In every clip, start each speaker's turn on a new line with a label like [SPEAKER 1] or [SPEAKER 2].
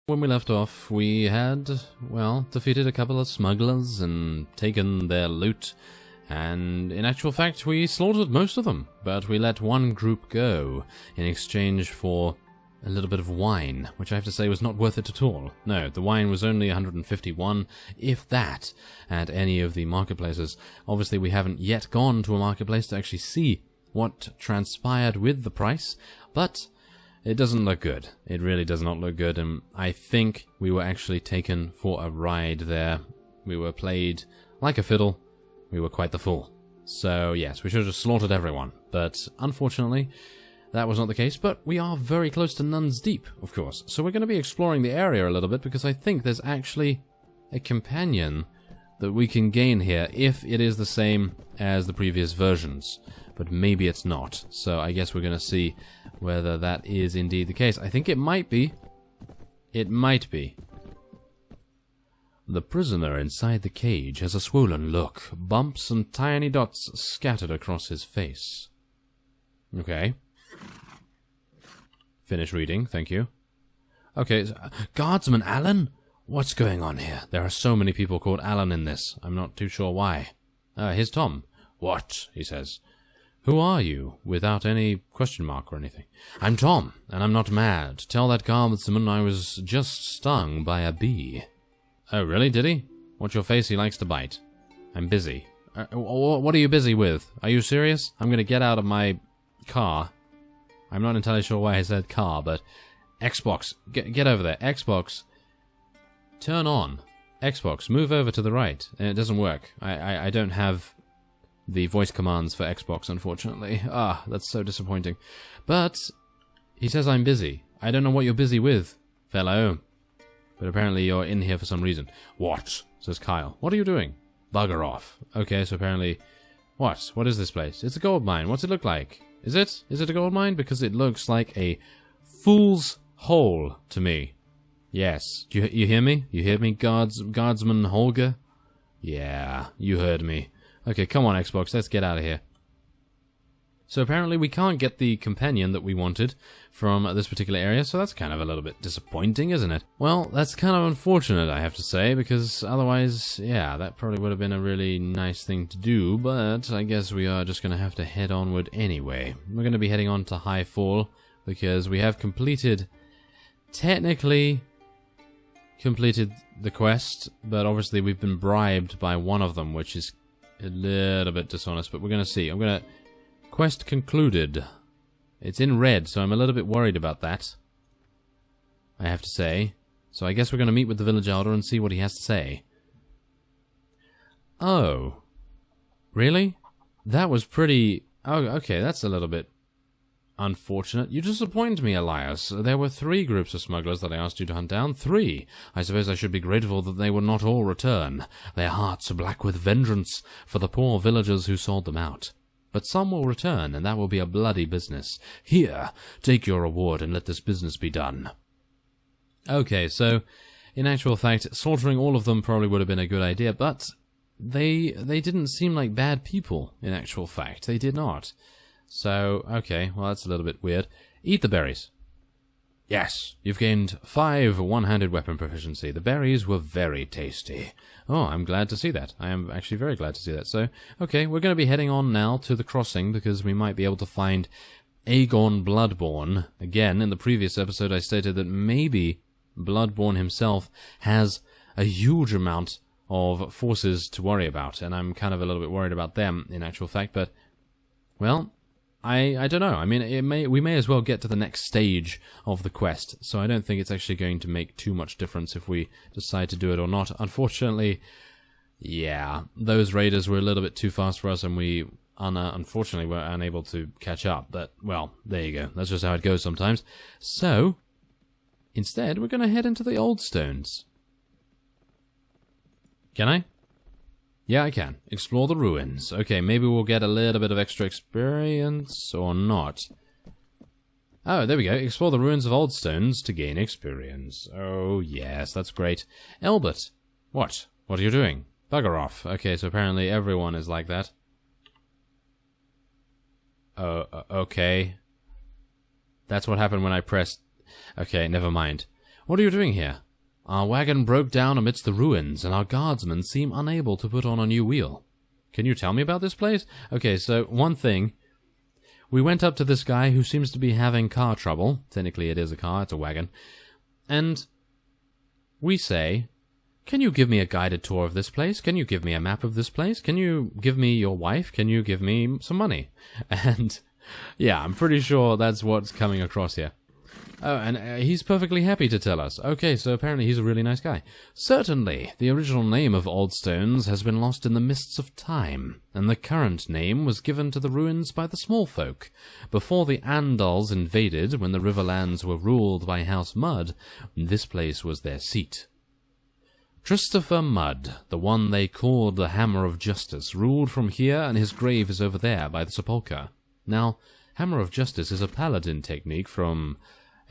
[SPEAKER 1] When we left off, we had, well, defeated a couple of smugglers and taken their loot, and in actual fact we slaughtered most of them, but we let one group go in exchange for a little bit of wine, which I have to say was not worth it at all. No, the wine was only 151, if that, at any of the marketplaces. Obviously we haven't yet gone to a marketplace to actually see what transpired with the price, but it doesn't look good. It really does not look good, and I think we were actually taken for a ride there. We were played like a fiddle. We were quite the fool. So yes, we should have slaughtered everyone, but unfortunately that was not the case. But we are very close to Nuns Deep, of course, so we're going to be exploring the area a little bit, because I think there's actually a companion that we can gain here if it is the same as the previous versions. But maybe it's not, so I guess we're going to see whether that is indeed the case. I think it might be. It might be. The prisoner inside the cage has a swollen look, bumps and tiny dots scattered across his face. Okay. Finish reading, thank you. Okay, Guardsman Alan? What's going on here? There are so many people called Alan in this. I'm not too sure why. Here's Tom. What? He says. Who are you? Without any question mark or anything. I'm Tom, and I'm not mad. Tell that guardsman I was just stung by a bee. Oh, really? Did he? Watch your face, he likes to bite. I'm busy. What are you busy with? Are you serious? I'm gonna get out of my car. I'm not entirely sure why I said car, but Xbox. Get over there. Xbox. Turn on. Xbox. Move over to the right. And it doesn't work. I don't have the voice commands for Xbox, unfortunately. Ah, that's so disappointing. But he says I'm busy. I don't know what you're busy with, fellow. But apparently you're in here for some reason. What? Says Kyle. What are you doing? Bugger off. Okay, so apparently... What? What is this place? It's a gold mine. What's it look like? Is it? Is it a gold mine? Because it looks like a fool's hole to me. Yes. Do you hear me? You hear me, Guardsman Holger? Yeah, you heard me. Okay, come on, Xbox, let's get out of here. So apparently we can't get the companion that we wanted from this particular area, so that's kind of a little bit disappointing, isn't it? Well, that's kind of unfortunate, I have to say, because otherwise, yeah, that probably would have been a really nice thing to do, but I guess we are just going to have to head onward anyway. We're going to be heading on to Highfall, because we have technically completed the quest, but obviously we've been bribed by one of them, which is a little bit dishonest, but we're going to see. I'm going to... Quest concluded. It's in red, so I'm a little bit worried about that, I have to say. So I guess we're going to meet with the village elder and see what he has to say. Oh. Really? That was pretty... Oh, okay, that's a little bit unfortunate. You disappoint me, Elias. There were 3 groups of smugglers that I asked you to hunt down. 3. I suppose I should be grateful that they would not all return. Their hearts are black with vengeance for the poor villagers who sold them out. But some will return, and that will be a bloody business. Here, take your reward and let this business be done. Okay, so, in actual fact, slaughtering all of them probably would have been a good idea, but they didn't seem like bad people, in actual fact. They did not. So, okay, well that's a little bit weird. Eat the berries. Yes, you've gained 5 one-handed weapon proficiency. The berries were very tasty. Oh, I'm glad to see that. I am actually very glad to see that. So, okay, we're going to be heading on now to the crossing, because we might be able to find Aegon Bloodborne. Again, in the previous episode I stated that maybe Bloodborne himself has a huge amount of forces to worry about, and I'm kind of a little bit worried about them, in actual fact, but, well... I don't know. I mean, we may as well get to the next stage of the quest, so I don't think it's actually going to make too much difference if we decide to do it or not. Unfortunately, yeah, those raiders were a little bit too fast for us, and we unfortunately were unable to catch up. But, well, there you go. That's just how it goes sometimes. So, instead, we're going to head into the Old Stones. Can I? Yeah, I can. Explore the ruins. Okay, maybe we'll get a little bit of extra experience, or not. Oh, there we go. Explore the ruins of Old Stones to gain experience. Oh, yes, that's great. Elbert! What? What are you doing? Bugger off. Okay, so apparently everyone is like that. Okay. That's what happened when I pressed... Okay, never mind. What are you doing here? Our wagon broke down amidst the ruins, and our guardsmen seem unable to put on a new wheel. Can you tell me about this place? Okay, so one thing. We went up to this guy who seems to be having car trouble. Technically it is a car, it's a wagon. And we say, can you give me a guided tour of this place? Can you give me a map of this place? Can you give me your wife? Can you give me some money? And yeah, I'm pretty sure that's what's coming across here. Oh, and he's perfectly happy to tell us. Okay, so apparently he's a really nice guy. Certainly, the original name of Oldstones has been lost in the mists of time, and the current name was given to the ruins by the small folk. Before the Andals invaded, when the Riverlands were ruled by House Mudd, this place was their seat. Christopher Mudd, the one they called the Hammer of Justice, ruled from here, and his grave is over there by the sepulchre. Now, Hammer of Justice is a paladin technique from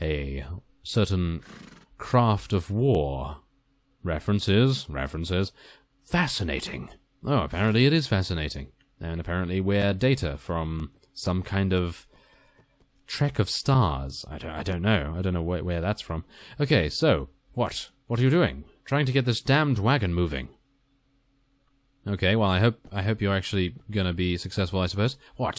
[SPEAKER 1] a certain craft of war. References. Fascinating. Oh, apparently it is fascinating. And apparently we're data from some kind of trek of stars. I don't know. I don't know where that's from. Okay, so, what? What are you doing? Trying to get this damned wagon moving. Okay, well, I hope you're actually gonna be successful, I suppose. What?